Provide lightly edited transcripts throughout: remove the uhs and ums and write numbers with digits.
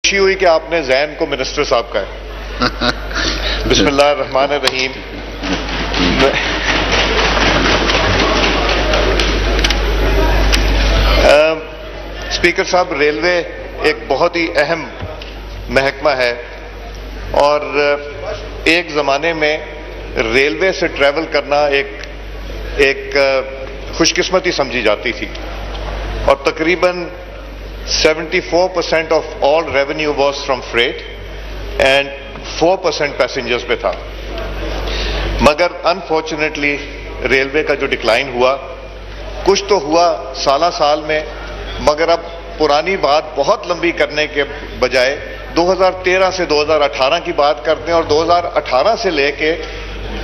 خوشی ہوئی کہ آپ نے ذہن کو منسٹر صاحب کا ہے. بسم اللہ الرحمن الرحیم. اسپیکر صاحب، ریلوے ایک بہت ہی اہم محکمہ ہے اور ایک زمانے میں ریلوے سے ٹریول کرنا ایک خوش قسمتی سمجھی جاتی تھی اور تقریباً 74% of all revenue was from freight and 4% passengers پہ تھا. مگر انفارچونیٹلی ریلوے کا جو ڈکلائن ہوا، کچھ تو ہوا سالہ سال میں، مگر اب پرانی بات بہت لمبی کرنے کے بجائے 2013 سے 2018 کی بات کرتے ہیں اور 2018 سے لے کے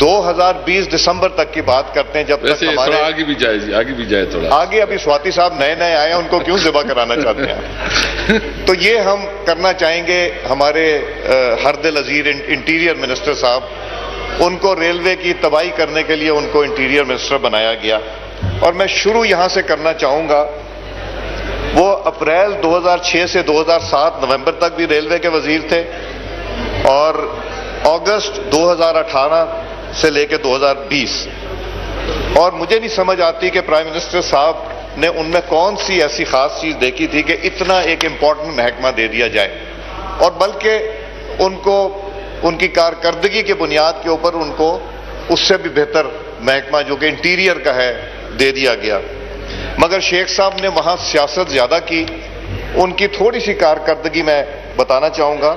2020 دسمبر تک کی بات کرتے ہیں. جب تک ہمارے آگے بھی جائے تھوڑا آگے ابھی سواتی صاحب نئے آئے ہیں، ان کو کیوں ذبح کرانا چاہتے ہیں؟ تو یہ ہم کرنا چاہیں گے. ہمارے ہر دل عزیر انٹیریئر منسٹر صاحب، ان کو ریلوے کی تباہی کرنے کے لیے ان کو انٹیریئر منسٹر بنایا گیا اور میں شروع یہاں سے کرنا چاہوں گا. وہ اپریل 2006 سے 2007 نومبر تک بھی ریلوے کے وزیر تھے اور اگست 2018 سے لے کے 2020. اور مجھے نہیں سمجھ آتی کہ پرائم منسٹر صاحب نے ان میں کون سی ایسی خاص چیز دیکھی تھی کہ اتنا ایک امپورٹنٹ محکمہ دے دیا جائے، اور بلکہ ان کو ان کی کارکردگی کے بنیاد کے اوپر ان کو اس سے بھی بہتر محکمہ جو کہ انٹیریئر کا ہے دے دیا گیا. مگر شیخ صاحب نے وہاں سیاست زیادہ کی. ان کی تھوڑی سی کارکردگی میں بتانا چاہوں گا.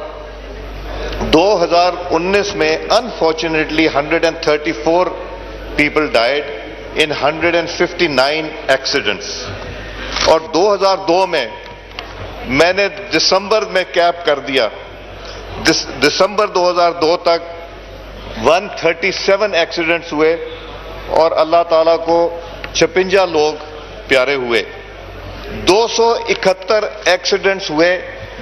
2019 میں انفارچونیٹلی 134 پیپل ڈائیڈ ان 159 ایکسیڈنٹس، اور 2002 میں نے دسمبر میں کیپ کر دیا. دسمبر 2002 تک 137 ایکسیڈنٹس ہوئے اور اللہ تعالیٰ کو 56 لوگ پیارے ہوئے. 271 ایکسیڈنٹس ہوئے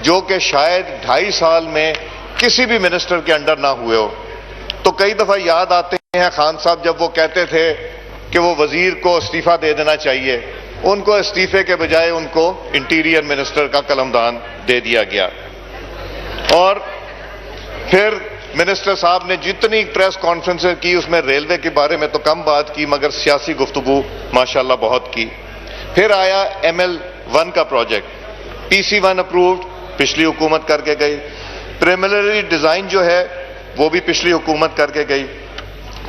جو کہ شاید 2.5 سال میں کسی بھی منسٹر کے انڈر نہ ہوئے ہو. تو کئی دفعہ یاد آتے ہیں خان صاحب جب وہ کہتے تھے کہ وہ وزیر کو استعفیٰ دے دینا چاہیے، ان کو استعفے کے بجائے ان کو انٹیریئر منسٹر کا قلمدان دے دیا گیا. اور پھر منسٹر صاحب نے جتنی پریس کانفرنسز کی اس میں ریلوے کے بارے میں تو کم بات کی، مگر سیاسی گفتگو ماشاءاللہ بہت کی. پھر آیا ML1 کا پروجیکٹ، PC1 اپرووڈ، پچھلی حکومت کر کے گئی. پریملری ڈیزائن جو ہے وہ بھی پچھلی حکومت کر کے گئی.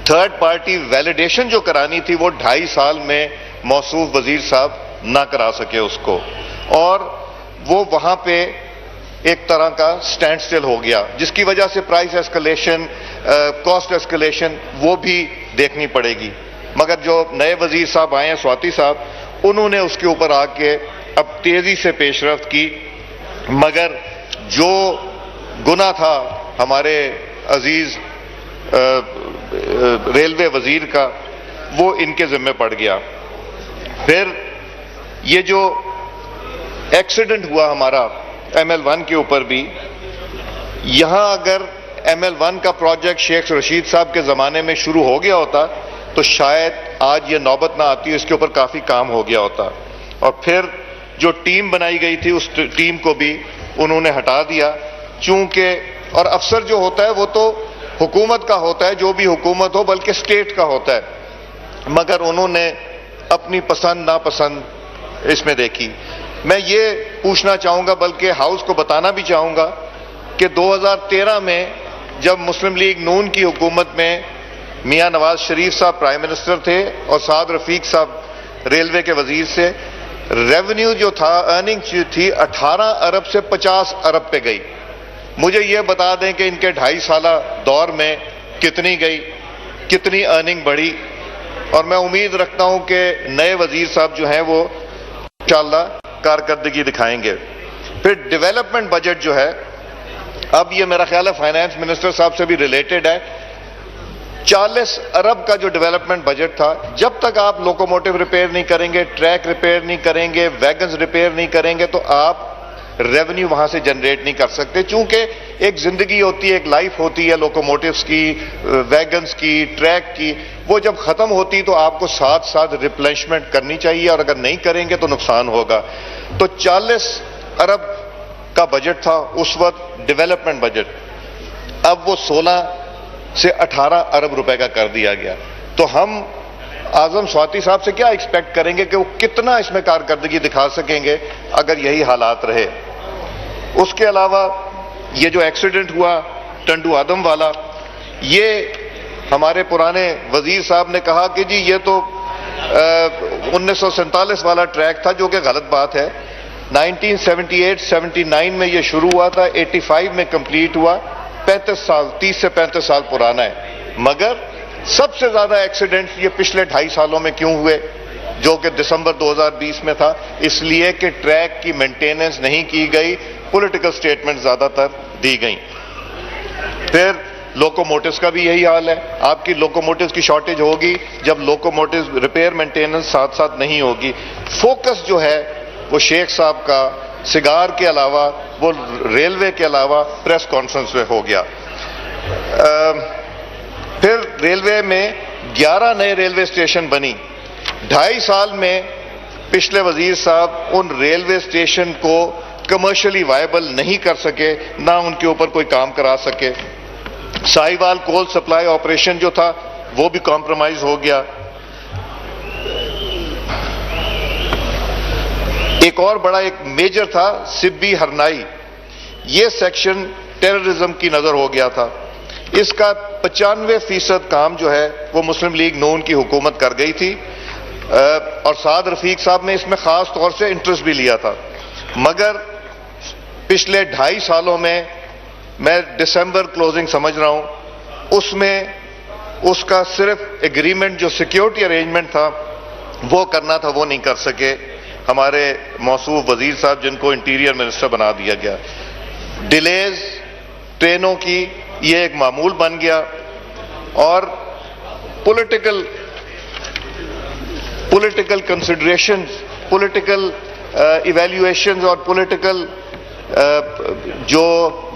تھرڈ پارٹی ویلیڈیشن جو کرانی تھی وہ 2.5 سال میں موصوف وزیر صاحب نہ کرا سکے اس کو، اور وہ وہاں پہ ایک طرح کا سٹینڈ سٹل ہو گیا، جس کی وجہ سے پرائس ایسکلیشن، کاسٹ ایسکلیشن وہ بھی دیکھنی پڑے گی. مگر جو نئے وزیر صاحب آئے ہیں سواتی صاحب، انہوں نے اس کے اوپر آ کے اب تیزی سے پیش رفت کی. مگر جو گناہ تھا ہمارے عزیز ریلوے وزیر کا، وہ ان کے ذمہ پڑ گیا. پھر یہ جو ایکسیڈنٹ ہوا ہمارا ML1 کے اوپر بھی، یہاں اگر ML1 کا پروجیکٹ شیخ رشید صاحب کے زمانے میں شروع ہو گیا ہوتا تو شاید آج یہ نوبت نہ آتی، اس کے اوپر کافی کام ہو گیا ہوتا. اور پھر جو ٹیم بنائی گئی تھی اس ٹیم کو بھی انہوں نے ہٹا دیا، چونکہ اور افسر جو ہوتا ہے وہ تو حکومت کا ہوتا ہے، جو بھی حکومت ہو، بلکہ اسٹیٹ کا ہوتا ہے، مگر انہوں نے اپنی پسند ناپسند اس میں دیکھی. میں یہ پوچھنا چاہوں گا، بلکہ ہاؤس کو بتانا بھی چاہوں گا کہ 2013 میں جب مسلم لیگ نون کی حکومت میں میاں نواز شریف صاحب پرائم منسٹر تھے اور سعد رفیق صاحب ریلوے کے وزیر سے، ریونیو جو تھا، ارننگ تھی 18 ارب سے 50 ارب پہ گئی. مجھے یہ بتا دیں کہ ان کے 2.5 سالہ دور میں کتنی گئی، کتنی ارننگ بڑھی. اور میں امید رکھتا ہوں کہ نئے وزیر صاحب جو ہیں وہ انشاءاللہ کارکردگی دکھائیں گے. پھر ڈیولپمنٹ بجٹ جو ہے، اب یہ میرا خیال ہے فائنانس منسٹر صاحب سے بھی ریلیٹڈ ہے. 40 ارب کا جو ڈیولپمنٹ بجٹ تھا، جب تک آپ لوکوموٹیو ریپیئر نہیں کریں گے، ٹریک ریپیئر نہیں کریں گے، ویگنز ریپیئر نہیں کریں گے، تو آپ ریونیو وہاں سے جنریٹ نہیں کر سکتے. چونکہ ایک زندگی ہوتی ہے، ایک لائف ہوتی ہے لوکوموٹیوز کی، ویگنز کی، ٹریک کی. وہ جب ختم ہوتی تو آپ کو ساتھ ساتھ ریپلینشمنٹ کرنی چاہیے، اور اگر نہیں کریں گے تو نقصان ہوگا. تو 40 ارب کا بجٹ تھا اس وقت, ڈیولپمنٹ بجٹ, اب وہ 16 سے 18 ارب روپے کا کر دیا گیا. تو ہم اعظم سواتی صاحب سے کیا ایکسپیکٹ کریں گے کہ وہ کتنا اس میں کارکردگی دکھا سکیں گے اگر یہی حالات رہے. اس کے علاوہ یہ جو ایکسیڈنٹ ہوا ٹنڈو آدم والا, یہ ہمارے پرانے وزیر صاحب نے کہا کہ جی یہ تو 1947 والا ٹریک تھا, جو کہ غلط بات ہے. 1978-79 میں یہ شروع ہوا تھا, 85 میں کمپلیٹ ہوا, 35 سال 30 سے 35 سال پرانا ہے. مگر سب سے زیادہ ایکسیڈنٹس یہ پچھلے 2.5 سالوں میں کیوں ہوئے, جو کہ دسمبر 2020 میں تھا؟ اس لیے کہ ٹریک کی مینٹیننس نہیں کی گئی, پولیٹیکل سٹیٹمنٹ زیادہ تر دی گئیں. پھر لوکوموٹیوز کا بھی یہی حال ہے. آپ کی لوکوموٹیوز کی شارٹیج ہوگی جب لوکوموٹیوز ریپیئر مینٹیننس ساتھ ساتھ نہیں ہوگی. فوکس جو ہے وہ شیخ صاحب کا سگار کے علاوہ, وہ ریلوے کے علاوہ پریس کانفرنس میں ہو گیا. پھر ریلوے میں 11 نئے ریلوے اسٹیشن بنی. 2.5 سال میں پچھلے وزیر صاحب ان ریلوے اسٹیشن کو کمرشلی وائبل نہیں کر سکے, نہ ان کے اوپر کوئی کام کرا سکے. ساہیوال کول سپلائی آپریشن جو تھا وہ بھی کمپرومائز ہو گیا. ایک اور بڑا ایک میجر تھا سبی ہرنائی, یہ سیکشن ٹیررزم کی نظر ہو گیا تھا. اس کا 95% کام جو ہے وہ مسلم لیگ نون کی حکومت کر گئی تھی, اور سعد رفیق صاحب نے اس میں خاص طور سے انٹرسٹ بھی لیا تھا. مگر پچھلے 2.5 سالوں میں دسمبر کلوزنگ سمجھ رہا ہوں, اس میں اس کا صرف ایگریمنٹ جو سیکیورٹی ارینجمنٹ تھا وہ کرنا تھا, وہ نہیں کر سکے ہمارے موصوف وزیر صاحب, جن کو انٹیریئر منسٹر بنا دیا گیا. ڈیلیز ٹرینوں کی یہ ایک معمول بن گیا, اور پولیٹیکل کنسیڈریشنز, پولیٹیکل ایویلیویشنز اور پولیٹیکل جو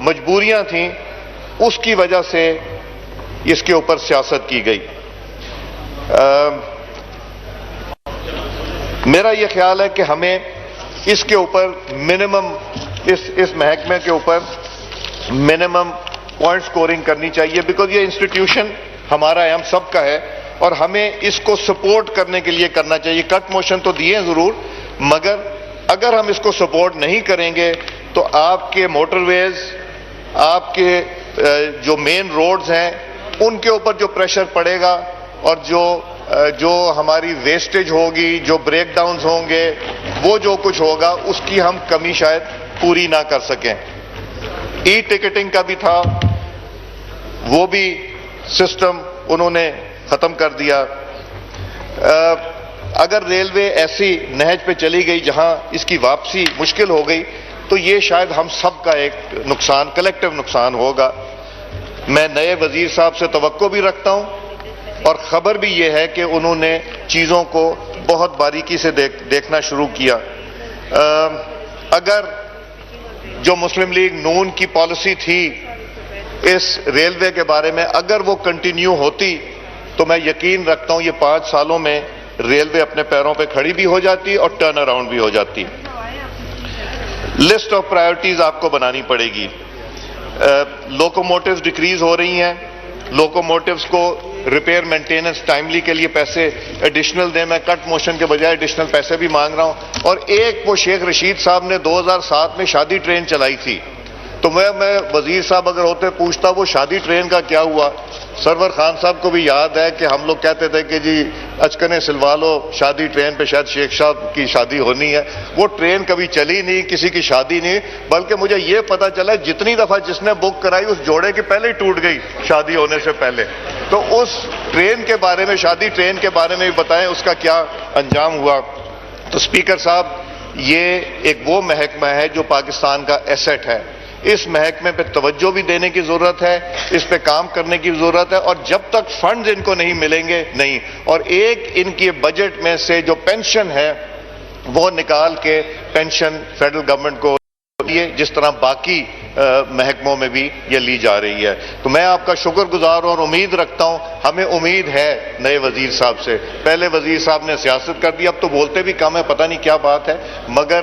مجبوریاں تھیں اس کی وجہ سے اس کے اوپر سیاست کی گئی. میرا یہ خیال ہے کہ ہمیں اس کے اوپر منیمم, اس محکمے کے اوپر منیمم پوائنٹ سکورنگ کرنی چاہیے, بیکاز یہ انسٹیٹیوشن ہمارا ہے, ہم سب کا ہے, اور ہمیں اس کو سپورٹ کرنے کے لیے کرنا چاہیے. کٹ موشن تو دیے ضرور, مگر اگر ہم اس کو سپورٹ نہیں کریں گے تو آپ کے موٹر ویز, آپ کے جو مین روڈز ہیں ان کے اوپر جو پریشر پڑے گا, اور جو ہماری ویسٹیج ہوگی, جو بریک ڈاؤنز ہوں گے, وہ جو کچھ ہوگا اس کی ہم کمی شاید پوری نہ کر سکیں. ای ٹکٹنگ کا بھی تھا, وہ بھی سسٹم انہوں نے ختم کر دیا. اگر ریلوے ایسی نہج پہ چلی گئی جہاں اس کی واپسی مشکل ہو گئی تو یہ شاید ہم سب کا ایک نقصان, کلیکٹیو نقصان ہوگا. میں نئے وزیر صاحب سے توقع بھی رکھتا ہوں, اور خبر بھی یہ ہے کہ انہوں نے چیزوں کو بہت باریکی سے دیکھنا شروع کیا. اگر جو مسلم لیگ نون کی پالیسی تھی اس ریلوے کے بارے میں, اگر وہ کنٹینیو ہوتی تو میں یقین رکھتا ہوں یہ 5 سالوں میں ریلوے اپنے پیروں پہ کھڑی بھی ہو جاتی اور ٹرن اراؤنڈ بھی ہو جاتی. لسٹ آف پرائرٹیز آپ کو بنانی پڑے گی. لوکوموٹیوز ڈیکریز ہو رہی ہیں, لوکوموٹیوز کو ریپیئر مینٹیننس ٹائملی کے لیے پیسے ایڈیشنل دیں. میں کٹ موشن کے بجائے ایڈیشنل پیسے بھی مانگ رہا ہوں. اور ایک وہ شیخ رشید صاحب نے 2007 میں شادی ٹرین چلائی تھی, تو میں وزیر صاحب اگر ہوتے پوچھتا وہ شادی ٹرین کا کیا ہوا. سرور خان صاحب کو بھی یاد ہے کہ ہم لوگ کہتے تھے کہ جی اچکنے سلوالو شادی ٹرین پہ شاید شیخ صاحب کی شادی ہونی ہے. وہ ٹرین کبھی چلی نہیں, کسی کی شادی نہیں, بلکہ مجھے یہ پتا چلا جتنی دفعہ جس نے بک کرائی اس جوڑے کی پہلے ہی ٹوٹ گئی شادی ہونے سے پہلے. تو اس ٹرین کے بارے میں, شادی ٹرین کے بارے میں بھی بتائیں اس کا کیا انجام ہوا. تو اسپیکر صاحب, یہ ایک وہ محکمہ ہے جو پاکستان کا ایسٹ ہے. اس محکمے پہ توجہ بھی دینے کی ضرورت ہے, اس پہ کام کرنے کی ضرورت ہے, اور جب تک فنڈز ان کو نہیں ملیں گے نہیں. اور ایک ان کے بجٹ میں سے جو پینشن ہے وہ نکال کے پینشن فیڈرل گورنمنٹ کو لیے, جس طرح باقی محکموں میں بھی یہ لی جا رہی ہے. تو میں آپ کا شکر گزار اور امید رکھتا ہوں, ہمیں امید ہے نئے وزیر صاحب سے. پہلے وزیر صاحب نے سیاست کر دی, اب تو بولتے بھی کم ہے, پتہ نہیں کیا بات ہے, مگر